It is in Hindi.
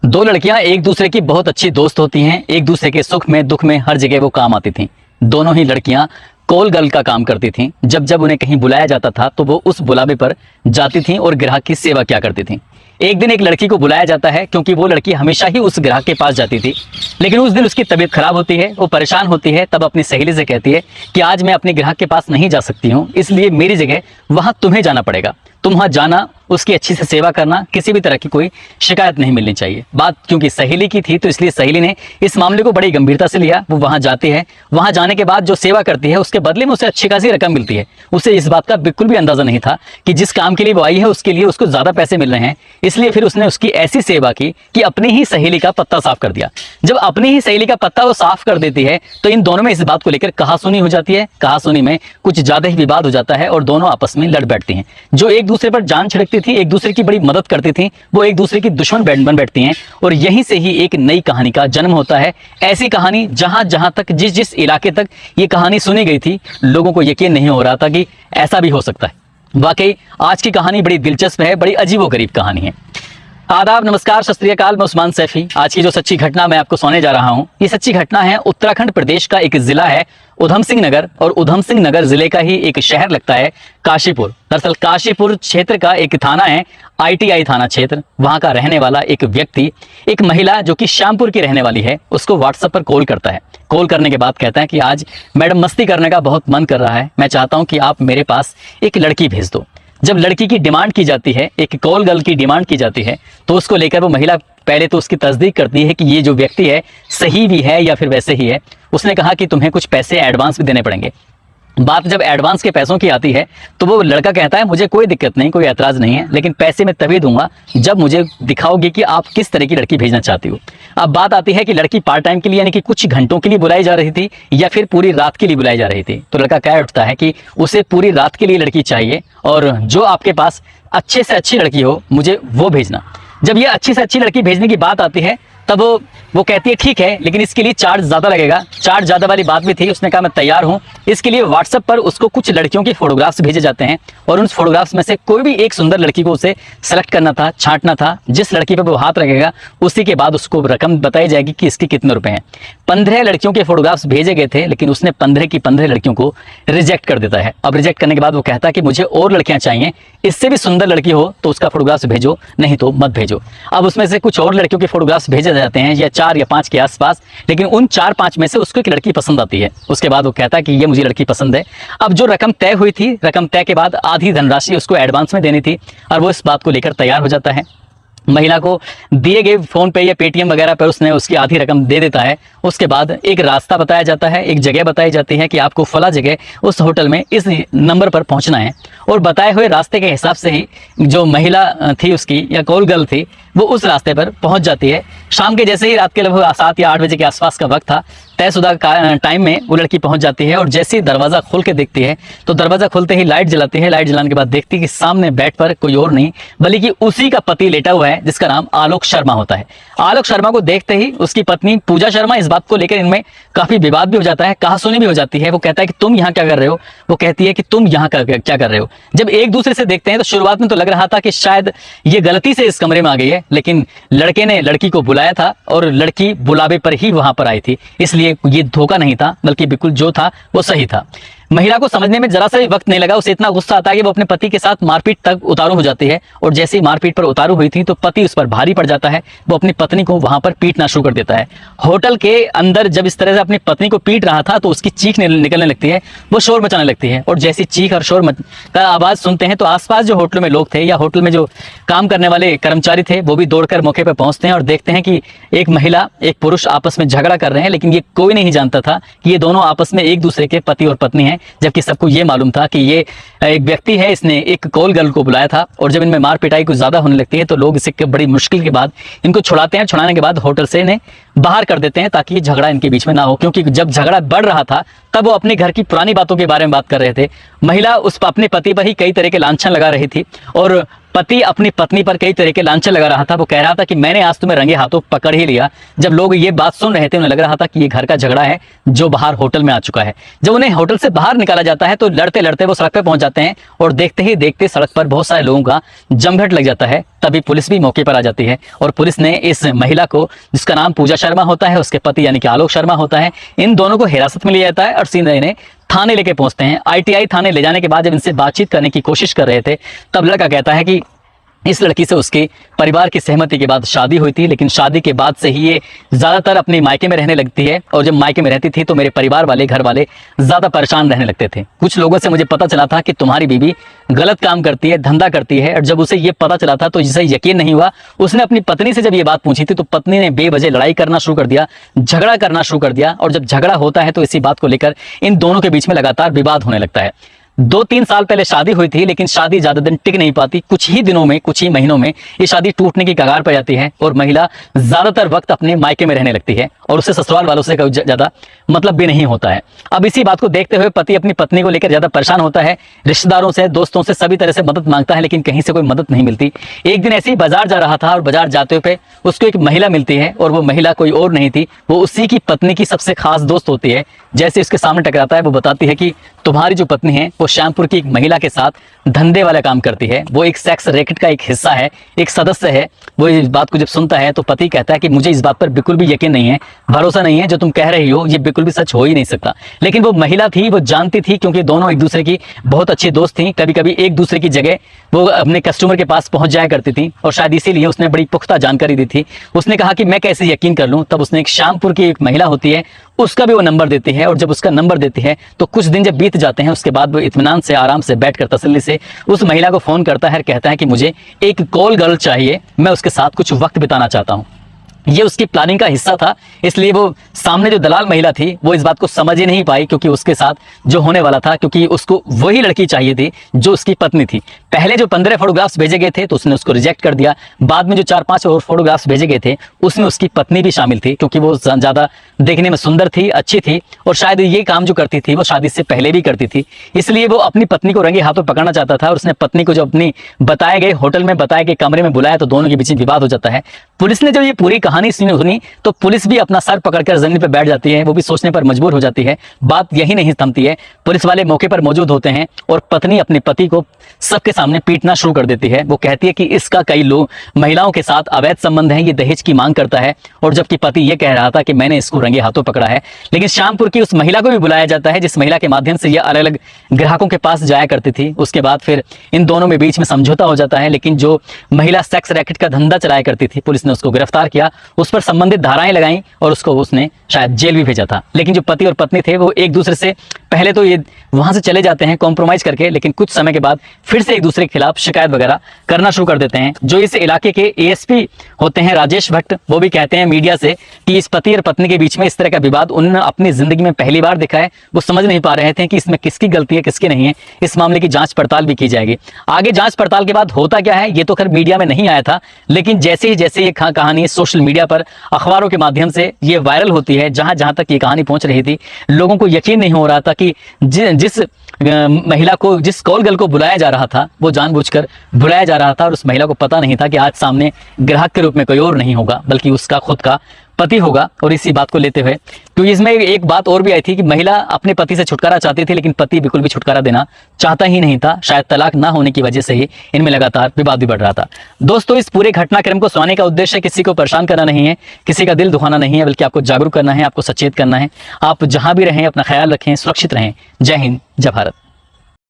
दो लड़कियां एक दूसरे की बहुत अच्छी दोस्त होती हैं। एक दूसरे के सुख में दुख में हर जगह वो काम आती थीं। दोनों ही लड़कियां कॉल गर्ल का काम करती थीं। जब जब उन्हें कहीं बुलाया जाता था तो वो उस बुलावे पर जाती थीं और ग्राहक की सेवा किया करती थीं। एक दिन एक लड़की को बुलाया जाता है क्योंकि वो लड़की हमेशा ही उस ग्राहक के पास जाती थी, लेकिन उस दिन उसकी तबीयत खराब होती है, वो परेशान होती है। तब अपनी सहेली से कहती है कि आज मैं अपने ग्राहक के पास नहीं जा सकती हूँ, इसलिए मेरी जगह वहां तुम्हें जाना पड़ेगा। तुम वहां जाना, उसकी अच्छी से सेवा करना, किसी भी तरह की कोई शिकायत नहीं मिलनी चाहिए। बात क्योंकि सहेली की थी तो इसलिए सहेली ने इस मामले को बड़ी गंभीरता से लिया। वो वहां जाती है, वहां जाने के बाद जो सेवा करती है उसके बदले में उसे अच्छी खासी रकम मिलती है। उसे इस बात का बिल्कुल भी अंदाजा नहीं था कि जिस काम के लिए वो आई है उसके लिए उसको ज्यादा पैसे मिल रहे हैं। इसलिए फिर उसने उसकी ऐसी सेवा की कि अपनी ही सहेली का पत्ता साफ कर दिया। जब अपनी ही सहेली का पत्ता वो साफ कर देती है तो इन दोनों में इस बात को लेकर कहासुनी हो जाती है। कहासुनी में कुछ ज्यादा ही विवाद हो जाता है और दोनों आपस में लड़ बैठती हैं। जो एक दूसरे पर जान छिड़कती थी, एक दूसरे की बड़ी मदद करती थी, वो एक दूसरे की दुश्मन बन बैठती हैं और यहीं से ही एक नई कहानी का जन्म होता है। ऐसी कहानी जहां जहां तक जिस जिस इलाके तक ये कहानी सुनी गई थी, लोगों को यकीन नहीं हो रहा था कि ऐसा भी हो सकता है। वाकई आज की कहानी बड़ी दिलचस्प है, बड़ी अजीबोगरीब कहानी है। आदाब, नमस्कार, सत श्री अकाल। मैं उस्मान सैफी। आज की जो सच्ची घटना मैं आपको सुनाने जा रहा हूं, ये सच्ची घटना है उत्तराखंड प्रदेश का एक जिला है उधम सिंह नगर, और उधम सिंह नगर जिले का ही एक शहर लगता है काशीपुर। दरअसल काशीपुर क्षेत्र का एक थाना है, ITI थाना क्षेत्र। वहां का रहने वाला एक व्यक्ति, एक महिला जो कि श्यामपुर की रहने वाली है, उसको व्हाट्सएप पर कॉल करता है। कॉल करने के बाद कहता है कि आज मैडम मस्ती करने का बहुत मन कर रहा है, मैं चाहता हूं कि आप मेरे पास एक लड़की भेज दो। जब लड़की की डिमांड की जाती है, एक कॉल गर्ल की डिमांड की जाती है, तो उसको लेकर वो महिला पहले तो उसकी तस्दीक करती है कि ये जो व्यक्ति है सही भी है या फिर वैसे ही है। उसने कहा कि तुम्हें कुछ पैसे एडवांस भी देने पड़ेंगे। बात जब एडवांस के पैसों की आती है तो वो लड़का कहता है मुझे कोई दिक्कत नहीं, कोई ऐतराज नहीं है, लेकिन पैसे मैं तभी दूंगा जब मुझे दिखाओगे कि आप किस तरह की लड़की भेजना चाहती हो। अब बात आती है कि लड़की पार्ट टाइम के लिए यानी कि कुछ घंटों के लिए बुलाई जा रही थी या फिर पूरी रात के लिए बुलाई जा रही थी। तो लड़का कह उठता है कि उसे पूरी रात के लिए लड़की चाहिए और जो आपके पास अच्छे से अच्छी लड़की हो मुझे वो भेजना। जब ये अच्छी से अच्छी लड़की भेजने की बात आती है तब वो कहती है ठीक है, लेकिन इसके लिए चार्ज ज़्यादा लगेगा। चार्ज ज़्यादा वाली बात भी थी। उसने कहा मैं तैयार हूँ। इसके लिए व्हाट्सएप पर उसको कुछ लड़कियों के फोटोग्राफ्स भेजे जाते हैं और उन फोटोग्राफ्स में से कोई भी एक सुंदर लड़की को उसे सेलेक्ट करना था, छांटना था। जिस लड़की पर वो हाथ रखेगा उसी के बाद उसको रकम बताई जाएगी कि इसके कितने रुपए हैं। 15 लड़कियों के फोटोग्राफ्स भेजे गए थे, लेकिन उसने 15 की 15 लड़कियों को रिजेक्ट कर देता है। अब रिजेक्ट करने के बाद वो कहता है कि मुझे और लड़कियां चाहिए, इससे भी सुंदर लड़की हो तो उसका फोटोग्राफ्स भेजो, नहीं तो मत भेजो। अब उसमें से कुछ और लड़कियों के फोटोग्राफ्स भेजे जाते हैं, या 4 या 5 के आसपास, लेकिन उन 4-5 में से उसको एक लड़की पसंद आती है। उसके बाद वो कहता है कि ये मुझे लड़की पसंद है। अब जो रकम तय हुई थी, रकम तय के बाद आधी धनराशि उसको एडवांस में देनी थी और वो इस बात को लेकर तैयार हो जाता है। महिला को दिए गए फोन पे या पेटीएम वगैरह पर उसने उसकी आधी रकम दे देता है। उसके बाद एक रास्ता बताया जाता है, एक जगह बताई जाती है कि आपको फला जगह उस होटल में इस नंबर पर पहुंचना है, और बताए हुए रास्ते के हिसाब से ही जो महिला थी उसकी या कॉल गर्ल थी वो उस रास्ते पर पहुंच जाती है। शाम के जैसे ही रात के लगभग 7 या 8 बजे के आसपास का वक्त था, तयशुदा टाइम में वो लड़की पहुंच जाती है और जैसे ही दरवाज़ा खोल के देखती है तो दरवाज़ा खोलते ही लाइट जलाती है। लाइट जलाने के बाद देखती है कि सामने बेड पर कोई और नहीं बल्कि उसी का पति लेटा हुआ है, जिसका नाम आलोक शर्मा होता है। आलोक शर्मा को देखते ही उसकी पत्नी पूजा शर्मा, इस बात को लेकर इनमें काफी विवाद भी हो जाता है, कहासुनी भी हो जाती है। वो कहता है कि तुम यहाँ क्या कर रहे हो, वो कहती है कि तुम यहाँ क्या कर रहे हो। जब एक दूसरे से देखते हैं तो शुरुआत में तो लग रहा था कि शायद ये गलती से इस कमरे में आ गई है, लेकिन लड़के ने लड़की को बुलाया था और लड़की बुलावे पर ही वहां पर आई थी, इसलिए ये धोखा नहीं था, बल्कि बिल्कुल जो था वो सही था। महिला को समझने में जरा सा भी वक्त नहीं लगा। उसे इतना गुस्सा आता है कि वो अपने पति के साथ मारपीट तक उतारू हो जाती है, और जैसे ही मारपीट पर उतारू हुई थी तो पति उस पर भारी पड़ जाता है। वो अपनी पत्नी को वहां पर पीटना शुरू कर देता है। होटल के अंदर जब इस तरह से अपनी पत्नी को पीट रहा था तो उसकी चीख निकलने लगती है, वो शोर मचाने लगती है, और जैसी चीख और शोर का आवाज सुनते हैं तो आसपास जो होटल में लोग थे या होटल में जो काम करने वाले कर्मचारी थे वो भी दौड़कर मौके पर पहुंचते हैं और देखते हैं कि एक महिला एक पुरुष आपस में झगड़ा कर रहे हैं। लेकिन ये कोई नहीं जानता था कि ये दोनों आपस में एक दूसरे के पति और पत्नी हैं, जबकि सबको ये मालूम था कि ये एक व्यक्ति है, इसने एक कॉल गर्ल को बुलाया था। और जब इनमें मार पिटाई कुछ ज्यादा होने लगती है तो लोग इसे बड़ी मुश्किल के बाद इनको छुड़ाते हैं। छुड़ाने के बाद होटल से इन्हें बाहर कर देते हैं ताकि ये झगड़ा इनके बीच में ना हो, क्योंकि जब झगड़ा बढ़ रहा था तब वो अपने घर की पुरानी बातों के बारे में बात कर रहे थे। महिला उस अपने पति पर ही कई तरह के लांछन लगा रही थी और पति अपनी पत्नी पर कई तरह के लांछन लगा रहा था। वो कह रहा था कि मैंने आज तुम्हें रंगे हाथों पकड़ ही लिया। जब लोग ये बात सुन रहे थे उन्हें लग रहा था कि ये घर का झगड़ा है जो बाहर होटल में आ चुका है। जब उन्हें होटल से बाहर निकाला जाता है तो लड़ते लड़ते वो सड़क पर पहुंच जाते हैं और देखते ही देखते सड़क पर बहुत सारे लोगों का जमघट लग जाता है। तभी पुलिस भी मौके पर आ जाती है और पुलिस ने इस महिला को, जिसका नाम पूजा शर्मा होता है, उसके पति यानी कि आलोक शर्मा होता है, इन दोनों को हिरासत में लिया जाता है और सीधे इन्हें थाने लेके पहुंचते हैं। ITI थाने ले जाने के बाद जब इनसे बातचीत करने की कोशिश कर रहे थे तब लड़का कहता है कि इस लड़की से उसके परिवार की सहमति के बाद शादी हुई थी, लेकिन शादी के बाद से ही ये ज़्यादातर अपने मायके में रहने लगती है और जब मायके में रहती थी तो मेरे परिवार वाले, घर वाले ज़्यादा परेशान रहने लगते थे। कुछ लोगों से मुझे पता चला था कि तुम्हारी बीवी गलत काम करती है, धंधा करती है, और जब उसे ये पता चला था तो जिसे यकीन नहीं हुआ। उसने अपनी पत्नी से जब ये बात पूछी थी तो पत्नी ने बेवजह लड़ाई करना शुरू कर दिया, झगड़ा करना शुरू कर दिया, और जब झगड़ा होता है तो इसी बात को लेकर इन दोनों के बीच में लगातार विवाद होने लगता है। 2-3 साल पहले शादी हुई थी, लेकिन शादी ज्यादा दिन टिक नहीं पाती। कुछ ही दिनों में, कुछ ही महीनों में ये शादी टूटने की कगार पर जाती है और महिला ज्यादातर वक्त अपने मायके में रहने लगती है और उससे ससुराल वालों से ज्यादा मतलब भी नहीं होता है। अब इसी बात को देखते हुए पति अपनी पत्नी को लेकर ज्यादा परेशान होता है, रिश्तेदारों से, दोस्तों से, सभी तरह से मदद मांगता है, लेकिन कहीं से कोई मदद नहीं मिलती। एक दिन ऐसे ही बाजार जा रहा था और बाजार जाते हुए उसको एक महिला मिलती है और वो महिला कोई और नहीं थी, वो उसी की पत्नी की सबसे खास दोस्त होती है। जैसे उसके सामने टकराता है वो बताती है कि तुम्हारी जो पत्नी है वो श्यामपुर की एक महिला के साथ धंधे वाला काम करती है, वो एक सेक्स रैकेट का एक हिस्सा है, एक सदस्य है। वो इस बात को जब सुनता है तो पति कहता है कि मुझे इस बात पर बिल्कुल भी यकीन नहीं है, भरोसा नहीं है, जो तुम कह रही हो ये बिल्कुल भी सच हो ही नहीं सकता। लेकिन वो महिला थी, वो जानती थी, क्योंकि दोनों एक दूसरे की बहुत अच्छी दोस्त थी। कभी कभी एक दूसरे की जगह वो अपने कस्टमर के पास पहुंच जाया करती थी और शायद इसीलिए उसने बड़ी पुख्ता जानकारी दी थी। उसने कहा कि मैं कैसे यकीन कर लूं। तब उसने एक श्यामपुर की एक महिला होती है उसका भी वो नंबर देती है और जब उसका नंबर देती है तो कुछ दिन जब बीत जाते हैं उसके बाद वो इत्मीनान से, आराम से बैठकर तसल्ली से उस महिला को फोन करता है, कहता है कि मुझे एक कॉल गर्ल चाहिए, मैं उसके साथ कुछ वक्त बिताना चाहता हूँ। ये उसकी प्लानिंग का हिस्सा था, इसलिए वो सामने जो दलाल महिला थी वो इस बात को समझ ही नहीं पाई, क्योंकि उसके साथ जो होने वाला था, क्योंकि उसको वही लड़की चाहिए थी जो उसकी पत्नी थी। पहले जो 15 फोटोग्राफ्स भेजे गए थे तो उसने उसको रिजेक्ट कर दिया। बाद में जो 4-5 और फोटोग्राफ्स भेजे गए थे उसमें उसकी पत्नी भी शामिल थी, क्योंकि वो ज़्यादा देखने में सुंदर थी, अच्छी थी और शायद ये काम जो करती थी वो शादी से पहले भी करती थी। इसलिए वो अपनी पत्नी को रंगे हाथों पकड़ना चाहता था और उसने पत्नी को जो अपनी बताए गए होटल में, बताए गए कमरे में बुलाया तो दोनों के बीच विवाद हो जाता है। पुलिस ने जब ये पूरी कहानी सुनी तो पुलिस भी अपना सर पकड़कर जमीन पर बैठ जाती है, वो भी सोचने पर मजबूर हो जाती है। बात यही नहीं थमती है, पुलिस वाले मौके पर मौजूद होते हैं और पत्नी अपने पति को सबके सामने पीटना शुरू कर देती है। वो कहती है कि इसका कई लोग महिलाओं के साथ अवैध संबंध है, ये दहेज की मांग करता है, और जबकि पति ये कह रहा था कि मैंने इसको रंगे हाथों पकड़ा है। लेकिन श्यामपुर की उस महिला को भी बुलाया जाता है जिस महिला के माध्यम से ये अलग अलग ग्राहकों के पास जाया करती थी। उसके बाद फिर इन दोनों में बीच में समझौता हो जाता है, लेकिन जो महिला सेक्स रैकेट का धंधा चलाया करती थी पुलिस ने उसको गिरफ्तार किया, उस पर संबंधित धाराएं लगाई और उसको उसने शायद जेल भी भेजा था। लेकिन जो पति और पत्नी थे वो एक दूसरे से पहले तो ये वहां से चले जाते हैं कॉम्प्रोमाइज करके, लेकिन कुछ समय के बाद फिर से एक दूसरे के खिलाफ शिकायत वगैरह करना शुरू कर देते हैं। जो इस इलाके के ASP होते हैं राजेश भट्ट, वो भी कहते हैं मीडिया से कि इस पति और पत्नी के बीच में इस तरह का विवाद उन्होंने अपनी जिंदगी में पहली बार देखा है। वो समझ नहीं पा रहे थे कि इसमें किसकी गलती है, किसकी नहीं है। इस मामले की जांच पड़ताल भी की जाएगी। आगे जांच पड़ताल के बाद होता क्या है ये तो खैर मीडिया में नहीं आया था, लेकिन जैसे ही ये कहानी सोशल मीडिया पर, अखबारों के माध्यम से ये वायरल होती है, जहां जहां तक ये कहानी पहुंच रही थी, लोगों को यकीन नहीं हो रहा था कि जिस महिला को, जिस कॉल गर्ल को बुलाया जा रहा था वो जानबूझकर बुलाया जा रहा था और उस महिला को पता नहीं था कि आज सामने ग्राहक के रूप में कोई और नहीं होगा बल्कि उसका खुद का पति होगा। और इसी बात को लेते हुए क्योंकि इसमें एक बात और भी आई थी कि महिला अपने पति से छुटकारा चाहती थी, लेकिन पति बिल्कुल भी छुटकारा देना चाहता ही नहीं था। शायद तलाक ना होने की वजह से ही इनमें लगातार विवाद भी बढ़ रहा था। दोस्तों, इस पूरे घटनाक्रम को सुनाने का उद्देश्य किसी को परेशान करना नहीं है, किसी का दिल दुखाना नहीं है, बल्कि आपको जागरूक करना है, आपको सचेत करना है। आप जहां भी रहें अपना ख्याल रखें, सुरक्षित रहें। जय हिंद, जय भारत।